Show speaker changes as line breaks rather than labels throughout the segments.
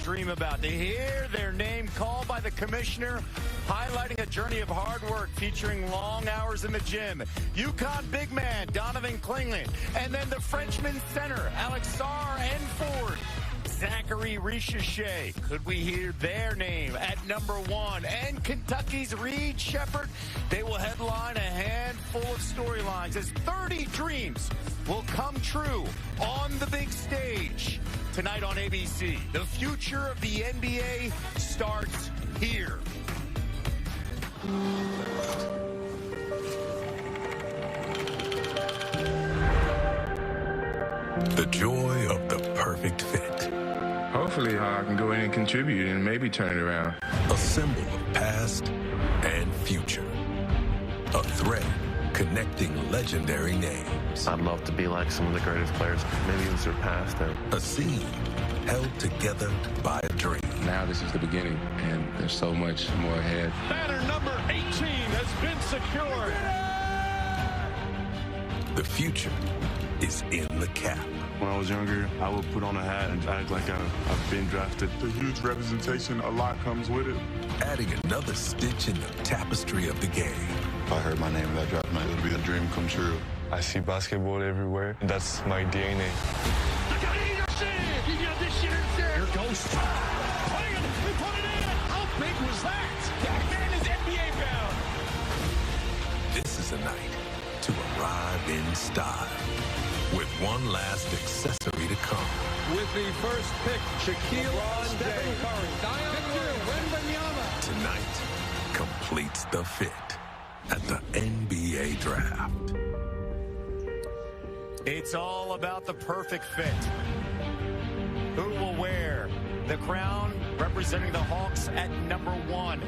dream about. To hear their name called by the commissioner, highlighting a journey of hard work featuring long hours in the gym. UConn big man Donovan Klingland, and then the Frenchman center Alex Sarr and Ford. Zachary Richeche. Could we hear their name at number 1? And Kentucky's Reed Sheppard. They will headline a handful of storylines as 30 dreams will come true on the big stage tonight on ABC. The future of the NBA starts here.
The joy of the perfect fit.
Hopefully I can go in and contribute and maybe turn it around.
A symbol of past and future. A thread connecting legendary names.
I'd love to be like some of the greatest players, maybe even surpass them.
A scene held together by a dream.
Now this is the beginning, and there's so much more ahead.
Banner number 18 has been secured.
The future is in the cap.
When I was younger, I would put on a hat and act like I've been drafted.
The huge representation, a lot comes with it.
Adding another stitch in the tapestry of the game.
If I heard my name in that draft night, it would be a dream come true.
I see basketball everywhere. That's my DNA.
Here goes playing it, he put it in. How big was that? That man is NBA bound.
This is a night to arrive in style, with one last accessory to come.
With the first pick, Shaquille Stephen Curry. Victor Wembanyama.
Tonight completes the fit at the NBA Draft.
It's all about the perfect fit. Who will wear the crown representing the Hawks at number 1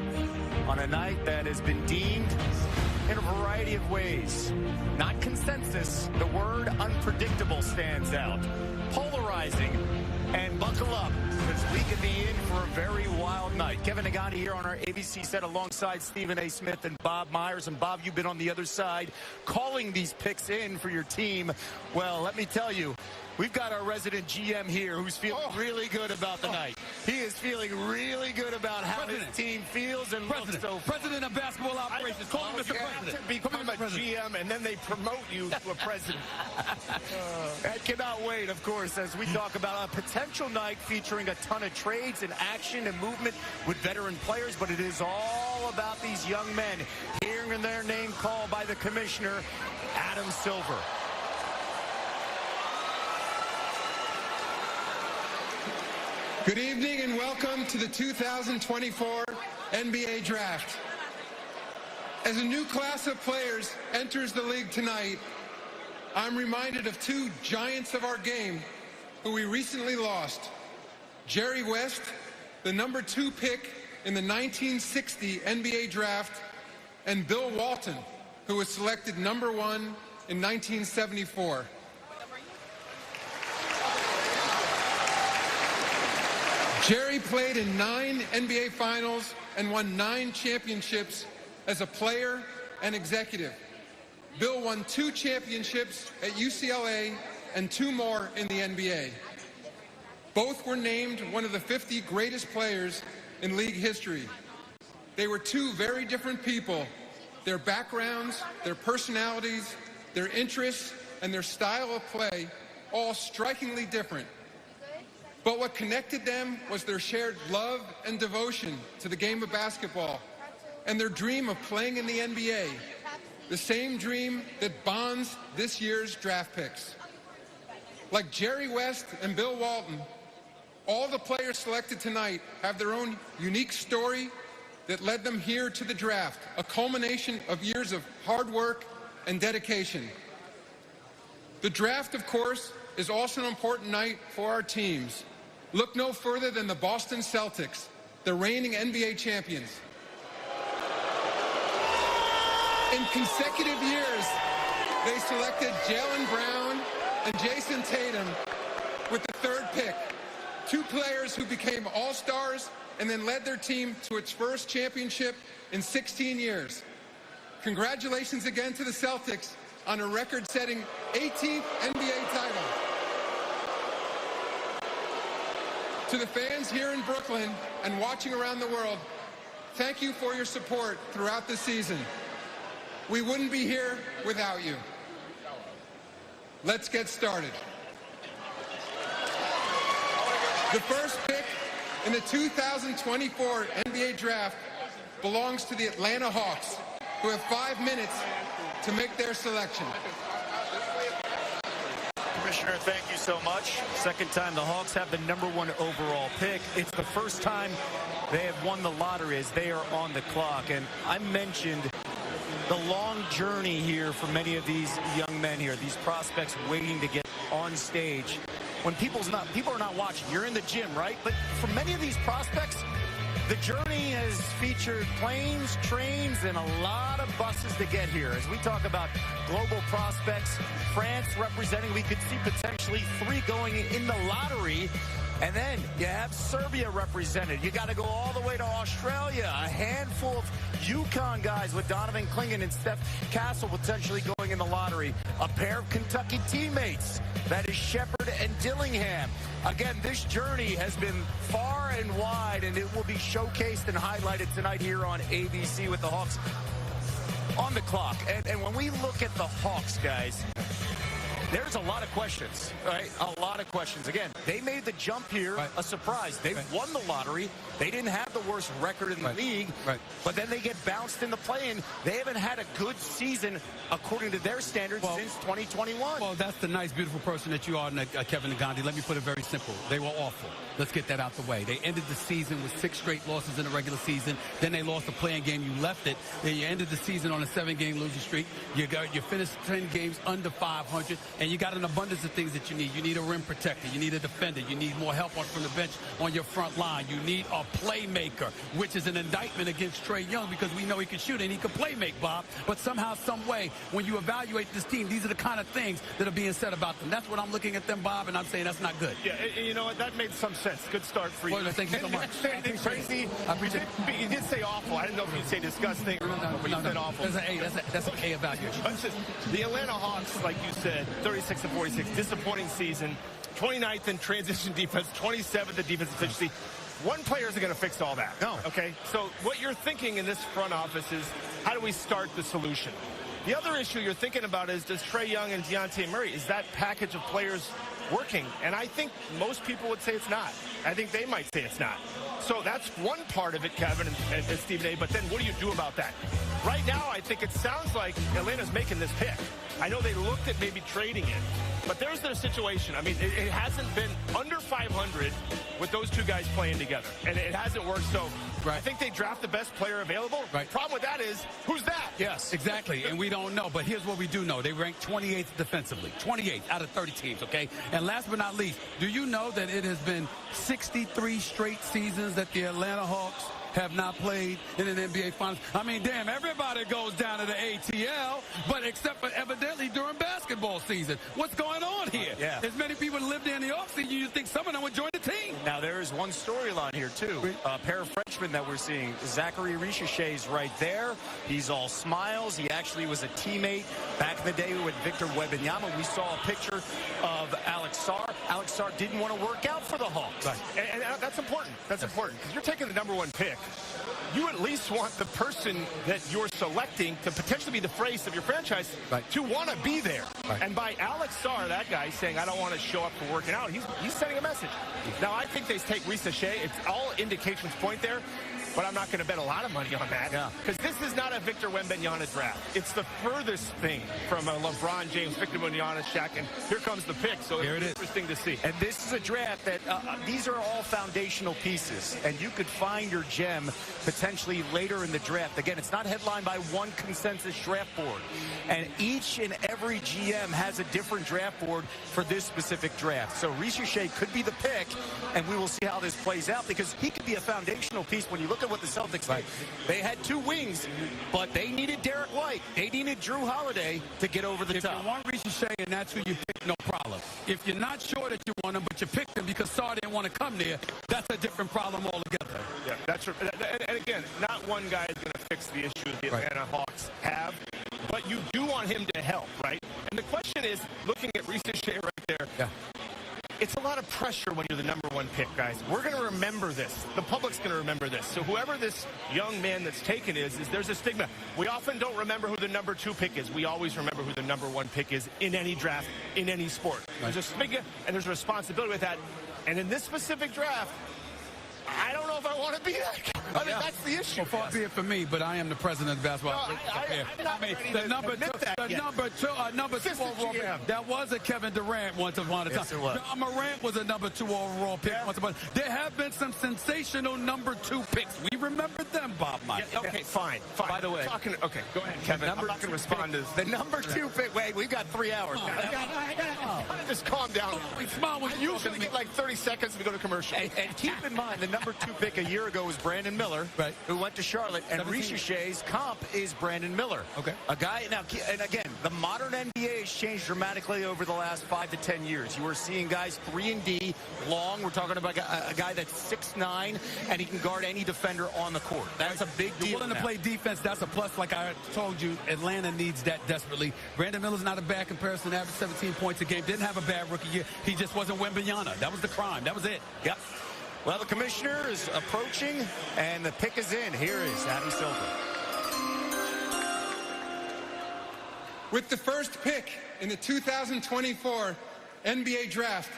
on a night that has been deemed in a variety of ways? Not consensus. The word unpredictable stands out. Polarizing. And buckle up, because we could be in for a very wild night. Kevin Nagani here on our ABC set alongside Stephen A. Smith and Bob Myers. And Bob, you've been on the other side calling these picks in for your team. Well, let me tell you, we've got our resident GM here who's feeling really good about the night. He is feeling really good about how his team feels and looks so far.
President of basketball operations. Call him Mr. President.
Become a GM, and then they promote you to a president.
I cannot wait, of course, as we talk about a potential night featuring a ton of trades and action and movement with veteran players, but it is all about these young men hearing their name called by the commissioner, Adam Silver.
Good evening and welcome to the 2024 NBA Draft. As a new class of players enters the league tonight, I'm reminded of 2 giants of our game who we recently lost. Jerry West, the number 2 pick in the 1960 NBA Draft, and Bill Walton, who was selected number 1 in 1974. Jerry played in 9 NBA Finals and won 9 championships as a player and executive. Bill won 2 championships at UCLA and 2 more in the NBA. Both were named one of the 50 greatest players in league history. They were 2 very different people. Their backgrounds, their personalities, their interests, and their style of play, all strikingly different. But what connected them was their shared love and devotion to the game of basketball and their dream of playing in the NBA, the same dream that bonds this year's draft picks. Like Jerry West and Bill Walton, all the players selected tonight have their own unique story that led them here to the draft, a culmination of years of hard work and dedication. The draft, of course, is also an important night for our teams. Look no further than the Boston Celtics, the reigning NBA champions. In consecutive years, they selected Jaylen Brown and Jason Tatum with the 3rd pick, 2 players who became all-stars and then led their team to its first championship in 16 years. Congratulations again to the Celtics on a record-setting 18th NBA title. To the fans here in Brooklyn and watching around the world, thank you for your support throughout the season. We wouldn't be here without you. Let's get started. The first pick in the 2024 NBA Draft belongs to the Atlanta Hawks, who have 5 minutes to make their selection.
Commissioner, thank you so much. Second time the Hawks have the #1 overall pick. It's the first time they have won the lottery as they are on the clock. And I mentioned the long journey here for many of these young men here, these prospects waiting to get on stage. When people are not watching, you're in the gym, right? But for many of these prospects, the journey has featured planes, trains, and a lot of buses to get here. As we talk about global prospects, France representing, we could see potentially 3 going in the lottery. And then you have Serbia represented. You got to go all the way to Australia. A handful of UConn guys with Donovan Clingan and Steph Castle potentially going in the lottery. A pair of Kentucky teammates. That is Shepard and Dillingham. Again, this journey has been far and wide, and it will be showcased and highlighted tonight here on ABC with the Hawks on the clock. And when we look at the Hawks, guys, there's a lot of questions, right? A lot of questions. Again, they made the jump here a surprise. They won the lottery. They didn't have the worst record in the league, but then they get bounced in the play-in. They haven't had a good season, according to their standards, since 2021.
Well, that's the nice, beautiful person that you are, Kevin Nagandi. Let me put it very simple. They were awful. Let's get that out the way. They ended the season with 6 straight losses in the regular season. Then they lost the play-in game. You left it. Then you ended the season on a 7-game losing streak. You finished 10 games under 500, and you got an abundance of things that you need. You need a rim protector. You need a defender. You need more help from the bench on your front line. You need a playmaker, which is an indictment against Trae Young because we know he can shoot and he can play make, Bob. But somehow, some way, when you evaluate this team, these are the kind of things that are being said about them. That's what I'm looking at them, Bob, and I'm saying that's not good.
Yeah, you know what? That made some sense. Good start for you.
Well, thank you so much.
Crazy. You did say awful. I didn't know if you'd say disgusting, but you said awful.
That's an A evaluation.
The Atlanta Hawks, like you said, 36-46, disappointing season. 29th in transition defense, 27th in defense efficiency. One player isn't going to fix all that.
No.
Okay? So what you're thinking in this front office is, how do we start the solution? The other issue you're thinking about is, does Trae Young and Dejounte Murray, is that package of players working? And I think most people would say it's not. I think they might say it's not. So that's one part of it, Kevin and Stephen A. But then what do you do about that? Right now, I think it sounds like Atlanta's making this pick. I know they looked at maybe trading it, but there's their situation. I mean, it hasn't been under 500 with those two guys playing together, and it hasn't worked. So I think they draft the best player available. Problem with that is, who's that?
Yes, exactly, and we don't know. But here's what we do know. They rank 28th defensively, 28th out of 30 teams, okay? And last but not least, do you know that it has been 63 straight seasons that the Atlanta Hawks have not played in an NBA Finals? I mean, damn, everybody goes down to the ATL, but except for evidently during basketball season. What's going on here?
Yeah.
As many people live there in the offseason, you think some of them would join the team.
Now, there is one storyline here, too. A pair of freshmen that we're seeing. Zachary Richer is right there. He's all smiles. He actually was a teammate back in the day with Victor Wembanyama. We saw a picture of Alex Sarr. Alex Sarr didn't want to work out for the Hawks.
And that's important. That's important because you're taking the #1 pick. You at least want the person that you're selecting to potentially be the face of your franchise to want to be there. And by Alex Sarr, that guy saying, I don't want to show up for working out, he's sending a message. Now, I think they take Richer. It's all indications point there. But I'm not going to bet a lot of money on that. Because this is not a Victor Wembanyama draft. It's the furthest thing from a LeBron James, Victor Wembanyama, Shaq, and here comes the pick. So it's interesting to see.
And this is a draft that these are all foundational pieces. And you could find your gem potentially later in the draft. Again, it's not headlined by one consensus draft board. And each and every GM has a different draft board for this specific draft. So Richer could be the pick, and we will see how this plays out because he could be a foundational piece when you look at what the Celtics did. They had 2 wings, but they needed Derek White. They needed Drew Holiday to get over the top.
If you want Richer and that's who you pick, no problem. If you're not sure that you want him, but you picked him because Sarr didn't want to come there, that's a different problem altogether.
Yeah, that's right. And again, not one guy is going to fix the issues the Atlanta Hawks have, but you do want him to help, right? And the question is, looking at Richer right there, it's a lot of pressure when you're the #1 pick, guys. We're going to remember this. The public's going to remember this. So whoever this young man that's taken is there's a stigma. We often don't remember who the #2 pick is. We always remember who the #1 pick is in any draft, in any sport. There's a stigma and there's a responsibility with that. And in this specific draft, I don't know if I want to be that guy. I mean, that's the issue.
Well, far be it from me, but I am the president of basketball.
No, I'm not ready
the
to
number
admit
two,
that
the
yet.
number two overall pick. That was a Kevin Durant once upon a time.
Yes, it was.
Ja Morant was a #2 overall pick once upon a time. There have been some sensational #2 picks. We remember them, Bob Mike.
Yeah, okay, fine.
By the way,
Okay, go ahead, Kevin. I'm not going to respond to
the #2 pick. Wait, we've got 3 hours.
I gotta just calm down.
Smile when
I usually get like 30 seconds to go to commercial.
And keep in mind, the #2 pick a year ago was Brandon Miller,
right,
who went to Charlotte, and
17.
Ricochet's comp is Brandon Miller.
Okay.
A guy, now, and again, the modern NBA has changed dramatically over the last 5 to 10 years. You are seeing guys 3-and-D, long. We're talking about a guy that's 6'9", and he can guard any defender on the court. That's a big deal.
You're willing to play defense, that's a plus. Like I told you, Atlanta needs that desperately. Brandon Miller's not a bad comparison. Averaged 17 points a game. Didn't have a bad rookie year. He just wasn't Wembanyama. That was the crime. That was it.
Yep. Well, the commissioner is approaching, and the pick is in. Here is Adam Silver.
With the first pick in the 2024 NBA Draft,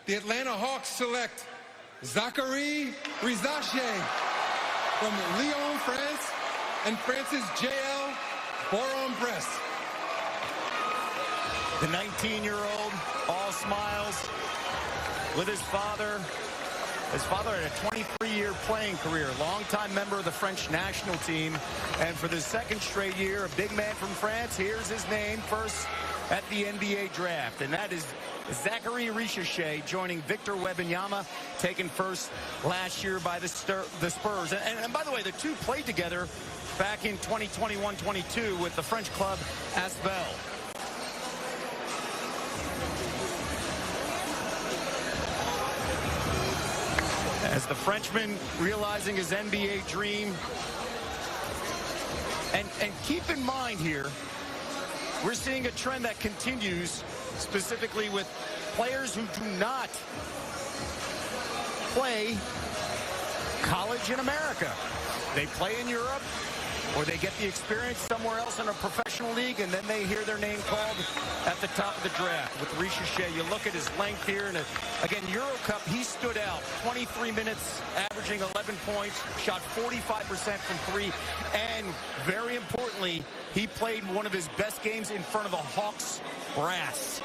the Atlanta Hawks select Zachary Rizache from Lyon, France, and France's J.L. Boron-Bress.
The 19-year-old, all smiles, with his father. His father had a 23-year playing career, longtime member of the French national team. And for the second straight year, a big man from France, here's his name first at the NBA draft. And that is Zachary Rizache joining Victor Wembanyama, taken first last year by the Spurs. And by the way, the two played together back in 2021-22 with the French club Asvel. As the Frenchman realizing his NBA dream. And keep in mind here, we're seeing a trend that continues, specifically with players who do not play college in America. They play in Europe, or they get the experience somewhere else in a professional league, and then they hear their name called at the top of the draft. With Rizache, you look at his length here, and again, Euro Cup, he stood out. 23 minutes, averaging 11 points, shot 45% from three, and very importantly, he played one of his best games in front of the Hawks brass.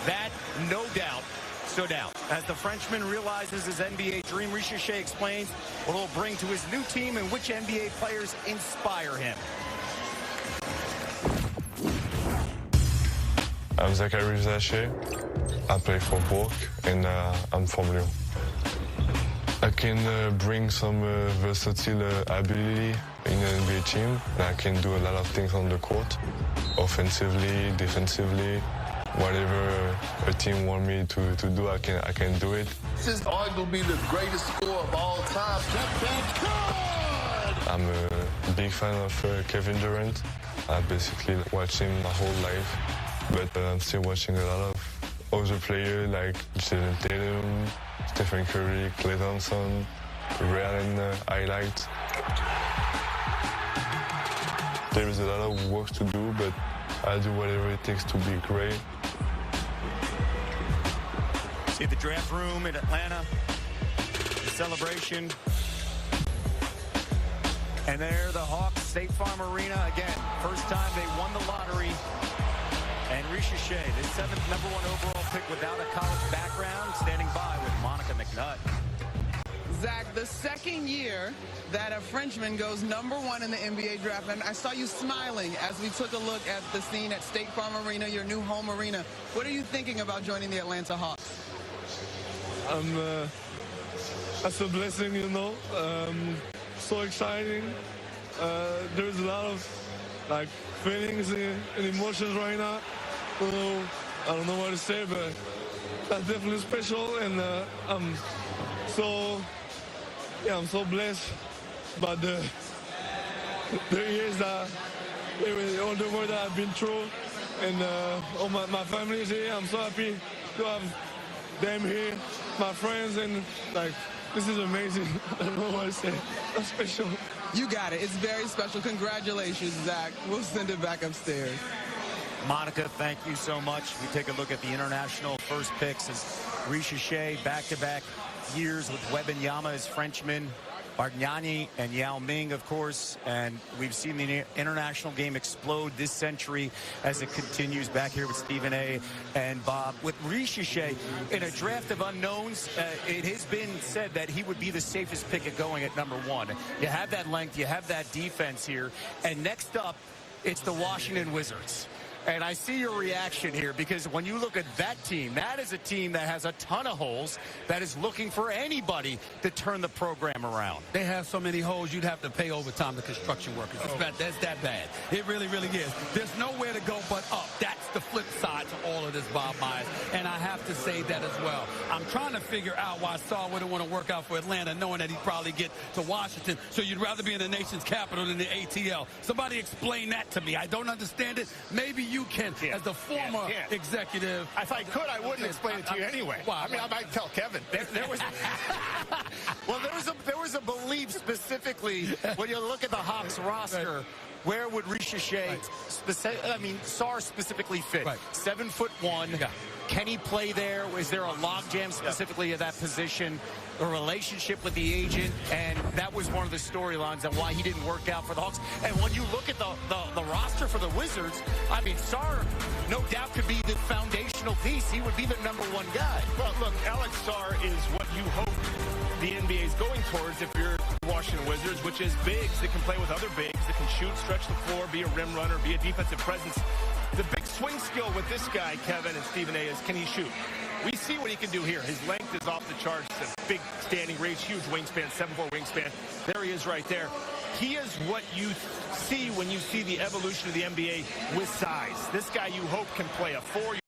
That, no doubt, stood out. As the Frenchman realizes his NBA dream, Rizache explains what it will bring to his new team and which NBA players inspire him.
I'm Zachary Rizache. I play for Bourg, and I'm from Lyon. I can bring some versatile ability in an NBA team. And I can do a lot of things on the court, offensively, defensively. Whatever a team want me to do, I can do it.
This is arguably the greatest scorer of all time.
I'm a big fan of Kevin Durant. I basically watched him my whole life, but I'm still watching a lot of other players like Jason Tatum, Stephen Curry, Klay Thompson, Ray Allen highlights. There is a lot of work to do, but I'll do whatever it takes to be great.
See the draft room in Atlanta, the celebration. And there, the Hawks, State Farm Arena again. First time they won the lottery. And Rizache, the 7th #1 overall pick without a college background, standing by with Monica McNutt.
Zach, the second year that a Frenchman goes #1 in the NBA draft, and I saw you smiling as we took a look at the scene at State Farm Arena, your new home arena. What are you thinking about joining the Atlanta Hawks?
That's a blessing, you know. So exciting. There's a lot of feelings and emotions right now. I don't know what to say, but that's definitely special, and I'm so blessed by the years that all the work that I've been through, and all my family is here. I'm so happy to have them here, my friends, and like, this is amazing. I don't know what to say. That's special.
You got it. It's very special. Congratulations, Zach. We'll send it back upstairs.
Monica, thank you so much. We take a look at the international first picks as Risha Shea, back-to-back years with Wembanyama as Frenchman, Bargnani and Yao Ming, of course, and we've seen the international game explode this century as it continues. Back here with Stephen A. and Bob. With Risha Shea, in a draft of unknowns, it has been said that he would be the safest pick at going at number 1. You have that length, you have that defense here, and next up, it's the Washington Wizards. And I see your reaction here because when you look at that team, that is a team that has a ton of holes, that is looking for anybody to turn the program around.
They have so many holes, you'd have to pay overtime to construction workers. That's that bad. It really, really is. There's nowhere to go but up. That's the flip side to all of this, Bob Myers. And I have to say that as well. I'm trying to figure out why Sarr wouldn't want to work out for Atlanta, knowing that he'd probably get to Washington. So you'd rather be in the nation's capital than the ATL. Somebody explain that to me. I don't understand it. Maybe you can, as the former executive.
If I could, I wouldn't explain it to you anyway.
Why?
I mean, I might tell Kevin.
There was a belief specifically when you look at the Hawks roster. Where would Risha Shea, Sarr specifically fit? 7'1". Yeah. Can he play there? Is there a logjam specifically at that position? A relationship with the agent, and that was one of the storylines on why he didn't work out for the Hawks. And when you look at the roster for the Wizards, I mean, Sarr, no doubt, could be the foundational piece. He would be the #1 guy.
Well, look, Alex Sarr is what you hope the NBA is going towards if you're the Washington Wizards, which is bigs that can play with other bigs, that can shoot, stretch the floor, be a rim runner, be a defensive presence. The big swing skill with this guy, Kevin and Stephen A., is can he shoot? We see what he can do here. His length is off the charts. A big standing reach, huge wingspan, 7'4" wingspan. There he is right there. He is what you see when you see the evolution of the NBA with size. This guy you hope can play a 4.